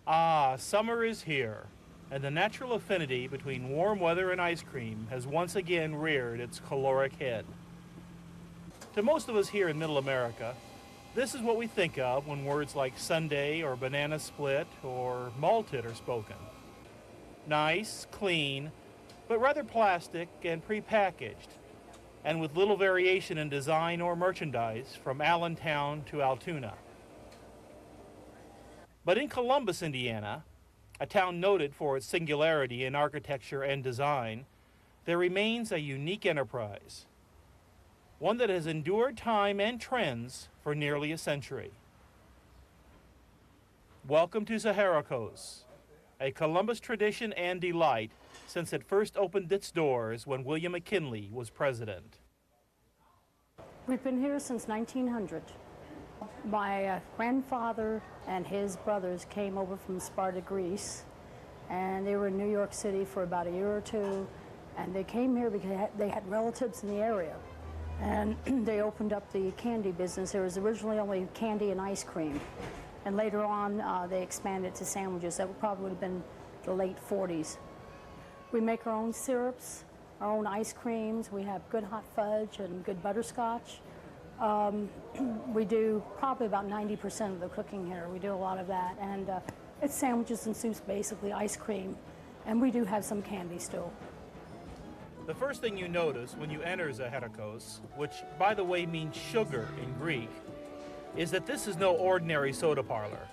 Ah, summer is here, and the natural affinity between warm weather and ice cream has once again reared its caloric head. To most of us here in Middle America, this is what we think of when words like sundae or banana split or malted are spoken. Nice, clean, but rather plastic and prepackaged, and with little variation in design or merchandise from Allentown to Altoona. But in Columbus, Indiana, a town noted for its singularity in architecture and design, there remains a unique enterprise, one that has endured time and trends for nearly a century. Welcome to Zaharako, a Columbus tradition and delight since it first opened its doors when William McKinley was president. We've been here since 1900. My grandfather and his brothers came over from Sparta, Greece, and they were in New York City for about a year or two, and they came here because they had relatives in the area, and they opened up the candy business. There was originally only candy and ice cream, and later on they expanded to sandwiches. That probably would have been the late 40s. We make our own syrups, our own ice creams. We have good hot fudge and good butterscotch. We do probably about 90% of the cooking here. We do a lot of that, and it's sandwiches and soups, basically ice cream, and we do have some candy still. The first thing you notice when you enter Zaharako, which by the way means sugar in Greek, is that this is no ordinary soda parlor.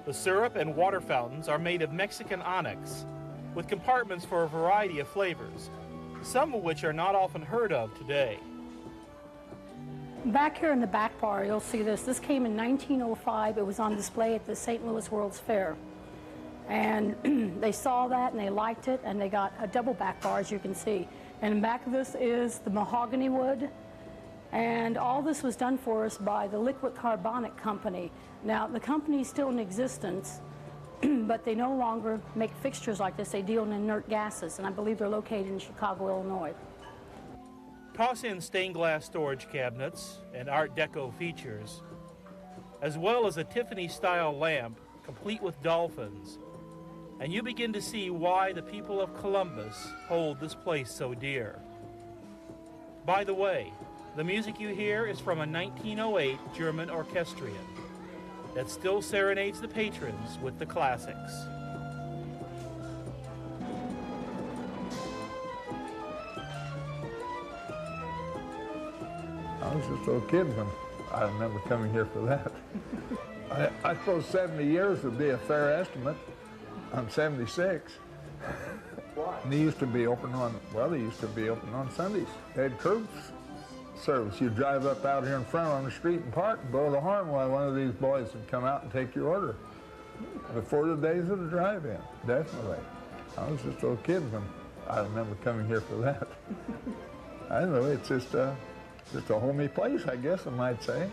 The syrup and water fountains are made of Mexican onyx, with compartments for a variety of flavors, some of which are not often heard of today. Back here in the back bar, you'll see this. This came in 1905. It was on display at the St. Louis World's Fair. And they saw that and they liked it, and they got a double back bar, as you can see. And in back of this is the mahogany wood. And all this was done for us by the Liquid Carbonic Company. Now, the company is still in existence, but they no longer make fixtures like this. They deal in inert gases, and I believe they're located in Chicago, Illinois. Toss in stained glass storage cabinets and Art Deco features, as well as a Tiffany-style lamp complete with dolphins, and you begin to see why the people of Columbus hold this place so dear. By the way, the music you hear is from a 1908 German orchestrion that still serenades the patrons with the classics. I was just a little kid when I remember coming here for that. I suppose 70 years would be a fair estimate. I'm 76. Why? And they used to be open on, Sundays. They had curb service. You'd drive up out here in front on the street and park and blow the horn while one of these boys would come out and take your order. Before the days of the drive-in, definitely. I was just a little kid when I remember coming here for that. I don't know, it's just a homey place, I guess I might say.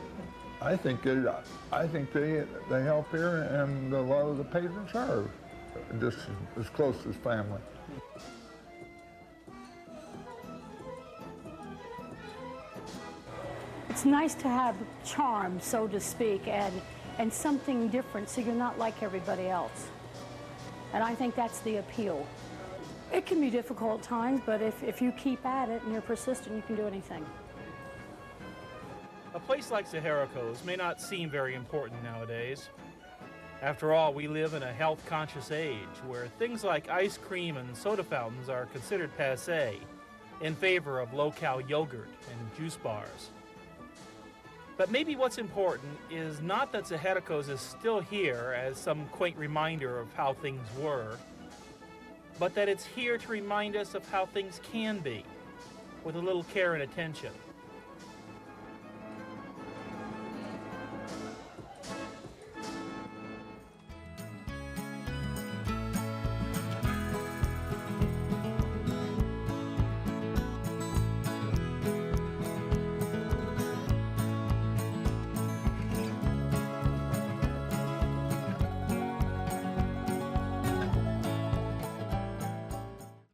I think they help here, and a lot of the patrons are just as close as family. It's nice to have charm, so to speak, and something different, so you're not like everybody else. And I think that's the appeal. It can be difficult at times, but if you keep at it and you're persistent, you can do anything. A place like Zaharako may not seem very important nowadays. After all, we live in a health-conscious age where things like ice cream and soda fountains are considered passé in favor of low-cal yogurt and juice bars. But maybe what's important is not that Zaharako is still here as some quaint reminder of how things were, but that it's here to remind us of how things can be, with a little care and attention.